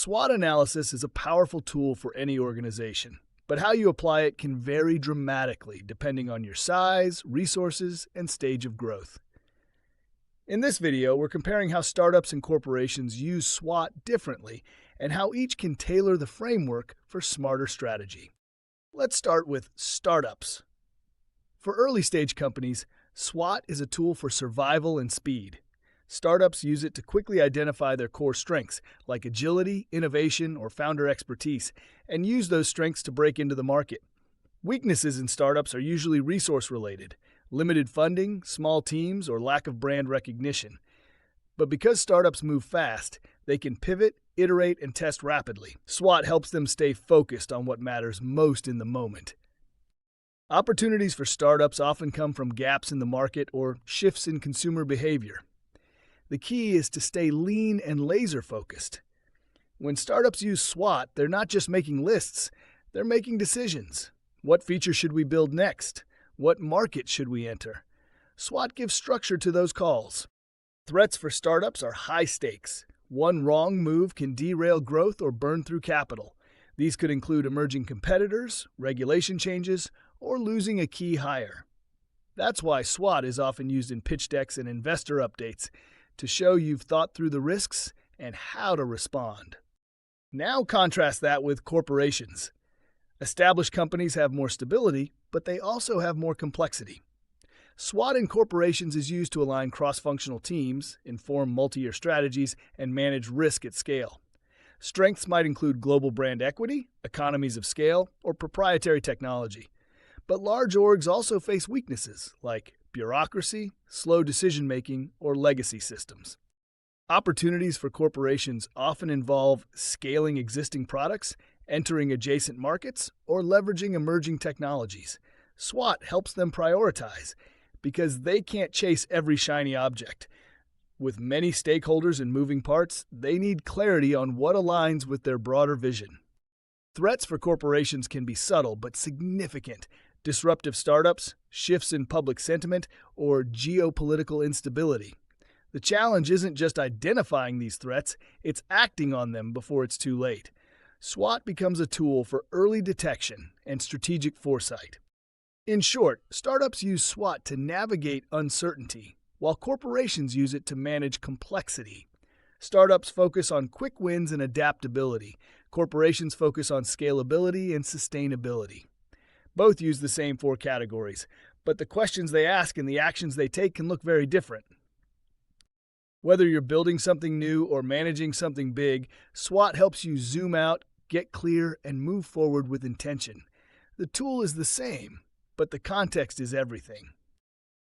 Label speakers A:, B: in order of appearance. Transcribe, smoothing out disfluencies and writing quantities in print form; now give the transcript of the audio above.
A: SWOT analysis is a powerful tool for any organization, but how you apply it can vary dramatically depending on your size, resources, and stage of growth. In this video, we're comparing how startups and corporations use SWOT differently and how each can tailor the framework for smarter strategy. Let's start with startups. For early-stage companies, SWOT is a tool for survival and speed. Startups use it to quickly identify their core strengths, like agility, innovation, or founder expertise, and use those strengths to break into the market. Weaknesses in startups are usually resource-related, limited funding, small teams, or lack of brand recognition. But because startups move fast, they can pivot, iterate, and test rapidly. SWOT helps them stay focused on what matters most in the moment. Opportunities for startups often come from gaps in the market or shifts in consumer behavior. The key is to stay lean and laser-focused. When startups use SWOT, they're not just making lists, they're making decisions. What feature should we build next? What market should we enter? SWOT gives structure to those calls. Threats for startups are high stakes. One wrong move can derail growth or burn through capital. These could include emerging competitors, regulation changes, or losing a key hire. That's why SWOT is often used in pitch decks and investor updates, to show you've thought through the risks and how to respond. Now contrast that with corporations. Established companies have more stability, but they also have more complexity. SWOT in corporations is used to align cross-functional teams, inform multi-year strategies, and manage risk at scale. Strengths might include global brand equity, economies of scale, or proprietary technology. But large orgs also face weaknesses like bureaucracy, slow decision-making, or legacy systems. Opportunities for corporations often involve scaling existing products, entering adjacent markets, or leveraging emerging technologies. SWOT helps them prioritize because they can't chase every shiny object. With many stakeholders and moving parts, they need clarity on what aligns with their broader vision. Threats for corporations can be subtle but significant. Disruptive startups, shifts in public sentiment, or geopolitical instability. The challenge isn't just identifying these threats, it's acting on them before it's too late. SWOT becomes a tool for early detection and strategic foresight. In short, startups use SWOT to navigate uncertainty, while corporations use it to manage complexity. Startups focus on quick wins and adaptability. Corporations focus on scalability and sustainability. Both use the same 4 categories, but the questions they ask and the actions they take can look very different. Whether you're building something new or managing something big, SWOT helps you zoom out, get clear, and move forward with intention. The tool is the same, but the context is everything.